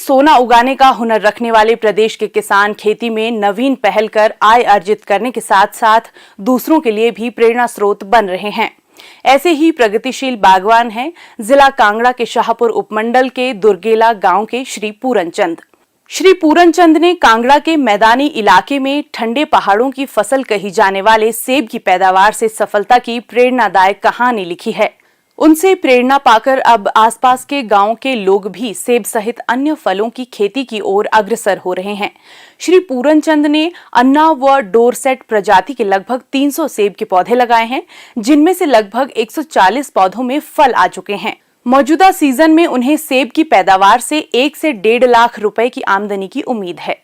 सोना उगाने का हुनर रखने वाले प्रदेश के किसान खेती में नवीन पहल कर आय अर्जित करने के साथ साथ दूसरों के लिए भी प्रेरणा स्रोत बन रहे हैं। ऐसे ही प्रगतिशील बागवान हैं जिला कांगड़ा के शाहपुर उपमंडल के दुर्गेला गांव के श्री पूरन चंद। श्री पूरन चंद ने कांगड़ा के मैदानी इलाके में ठंडे पहाड़ों की फसल कही जाने वाले सेब की पैदावार से सफलता की प्रेरणादायक कहानी लिखी है। उनसे प्रेरणा पाकर अब आसपास के गांव के लोग भी सेब सहित अन्य फलों की खेती की ओर अग्रसर हो रहे हैं। श्री पूरन चंद ने अन्ना व डोरसेट प्रजाति के लगभग 300 सेब के पौधे लगाए हैं, जिनमें से लगभग 140 पौधों में फल आ चुके हैं। मौजूदा सीजन में उन्हें सेब की पैदावार से 1 से 1.5 लाख रुपए की आमदनी की उम्मीद है।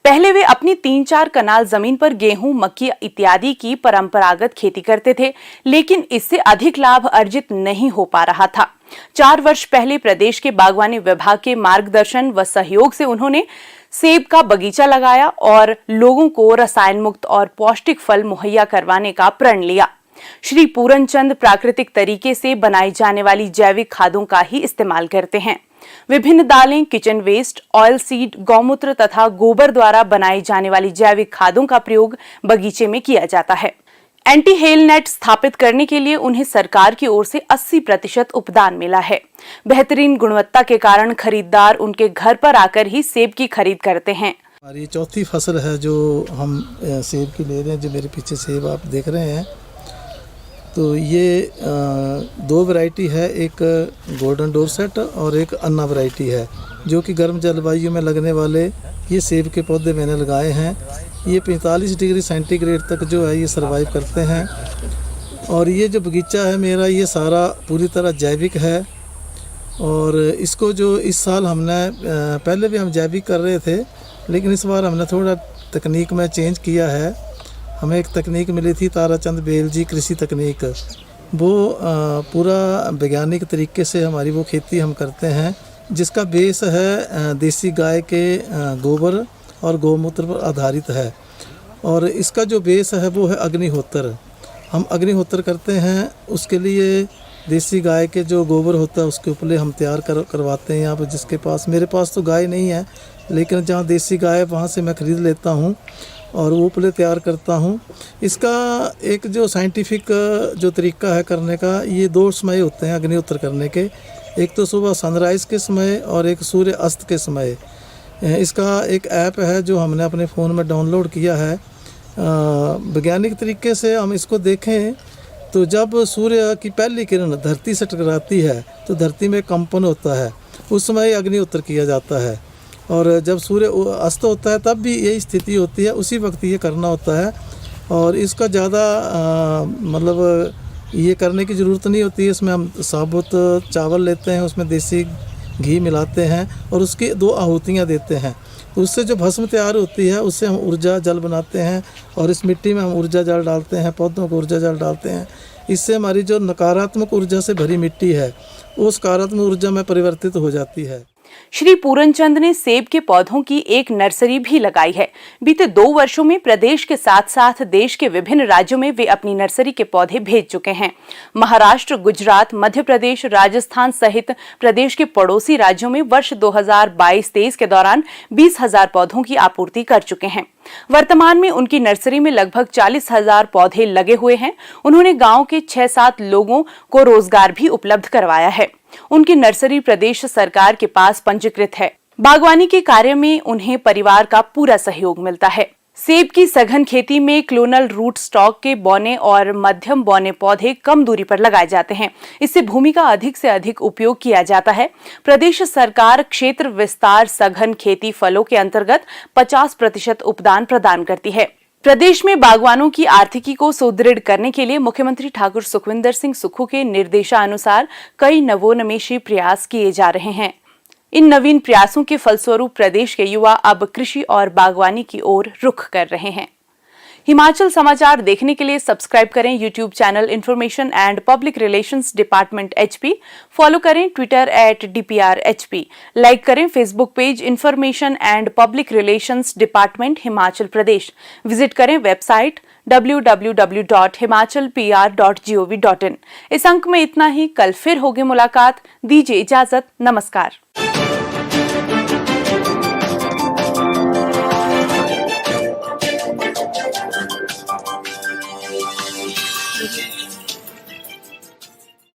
पहले वे अपनी 3-4 कनाल जमीन पर गेहूं, मक्की इत्यादि की परंपरागत खेती करते थे, लेकिन इससे अधिक लाभ अर्जित नहीं हो पा रहा था। 4 वर्ष पहले प्रदेश के बागवानी विभाग के मार्गदर्शन व सहयोग से उन्होंने सेब का बगीचा लगाया और लोगों को रसायन मुक्त और पौष्टिक फल मुहैया करवाने का प्रण लिया। श्री पूरन चंद प्राकृतिक तरीके से बनाई जाने वाली जैविक खादों का ही इस्तेमाल करते हैं। विभिन्न दालें, किचन वेस्ट, ऑयल सीड, गौमूत्र तथा गोबर द्वारा बनाई जाने वाली जैविक खादों का प्रयोग बगीचे में किया जाता है। एंटी हेल नेट स्थापित करने के लिए उन्हें सरकार की ओर से 80% उपदान मिला है। बेहतरीन गुणवत्ता के कारण खरीदार उनके घर पर आकर ही सेब की खरीद करते हैं। हमारी चौथी फसल है जो हम सेब की ले रहे हैं। जो मेरे पीछे सेब आप देख रहे हैं, तो ये 2 वैरायटी है, एक गोल्डन डोरसेट और एक अन्ना वैरायटी है, जो कि गर्म जलवायु में लगने वाले ये सेब के पौधे मैंने लगाए हैं। ये 45 डिग्री सेंटीग्रेड तक जो है ये सर्वाइव करते हैं। और ये जो बगीचा है मेरा, ये सारा पूरी तरह जैविक है। और इसको जो इस साल हमने पहले भी हम जैविक कर रहे थे, लेकिन इस बार हमने थोड़ा तकनीक में चेंज किया है। हमें एक तकनीक मिली थी ताराचंद बेल जी कृषि तकनीक, वो पूरा वैज्ञानिक तरीके से हमारी वो खेती हम करते हैं, जिसका बेस है देसी गाय के गोबर और गौमूत्र पर आधारित है। और इसका जो बेस है वो है अग्निहोत्र। हम अग्निहोत्र करते हैं, उसके लिए देसी गाय के जो गोबर होता है उसके उपले हम तैयार करवाते हैं। यहाँ पर जिसके पास, मेरे पास तो गाय नहीं है, लेकिन जहाँ देसी गाय है वहाँ से मैं ख़रीद लेता हूँ और वो उपले तैयार करता हूँ। इसका एक जो साइंटिफिक जो तरीका है करने का, ये 2 समय होते हैं अग्निहोत्र करने के। एक तो सुबह सनराइज़ के समय और एक सूर्य अस्त के समय। इसका एक ऐप है जो हमने अपने फ़ोन में डाउनलोड किया है। वैज्ञानिक तरीके से हम इसको देखें तो जब सूर्य की पहली किरण धरती से टकराती है तो धरती में कंपन होता है, उस समय अग्निहोत्र किया जाता है। और जब सूर्य अस्त होता है तब भी यही स्थिति होती है, उसी वक्त ये करना होता है। और इसका ज़्यादा मतलब ये करने की ज़रूरत नहीं होती है। इसमें हम साबुत चावल लेते हैं, उसमें देसी घी मिलाते हैं और उसकी 2 आहुतियाँ देते हैं। तो उससे जो भस्म तैयार होती है उससे हम ऊर्जा जल बनाते हैं और इस मिट्टी में हम ऊर्जा जल डालते हैं, पौधों को ऊर्जा जल डालते हैं। इससे हमारी जो नकारात्मक ऊर्जा से भरी मिट्टी है वो सकारात्मक ऊर्जा में परिवर्तित हो जाती है। श्री पूरन चंद ने सेब के पौधों की एक नर्सरी भी लगाई है। बीते 2 वर्षों में प्रदेश के साथ साथ देश के विभिन्न राज्यों में वे अपनी नर्सरी के पौधे भेज चुके हैं। महाराष्ट्र, गुजरात, मध्य प्रदेश, राजस्थान सहित प्रदेश के पड़ोसी राज्यों में वर्ष 2022-23 के दौरान 20,000 पौधों की आपूर्ति कर चुके हैं। वर्तमान में उनकी नर्सरी में लगभग 40,000 पौधे लगे हुए हैं। उन्होंने गांव के 6-7 लोगों को रोजगार भी उपलब्ध करवाया है। उनकी नर्सरी प्रदेश सरकार के पास पंजीकृत है। बागवानी के कार्य में उन्हें परिवार का पूरा सहयोग मिलता है। सेब की सघन खेती में क्लोनल रूट स्टॉक के बौने और मध्यम बौने पौधे कम दूरी पर लगाए जाते हैं। इससे भूमि का अधिक से अधिक उपयोग किया जाता है। प्रदेश सरकार क्षेत्र विस्तार सघन खेती फलों के अंतर्गत 50% उपदान प्रदान करती है। प्रदेश में बागवानों की आर्थिकी को सुदृढ़ करने के लिए मुख्यमंत्री ठाकुर सुखविंदर सिंह सुक्खू के निर्देशानुसार कई नवोन्मेषी प्रयास किए जा रहे हैं। इन नवीन प्रयासों के फलस्वरूप प्रदेश के युवा अब कृषि और बागवानी की ओर रुख कर रहे हैं। हिमाचल समाचार देखने के लिए सब्सक्राइब करें YouTube channel information and public relations department HP, follow करें ट्विटर @DPR-HP, लाइक करें Facebook page information and public relations department Himachal Pradesh, visit करें वेबसाइट www.himachalpr.gov.in। इस अंक में इतना ही। कल फिर होगी मुलाकात। दीजिए इजाजत। नमस्कार। मुझे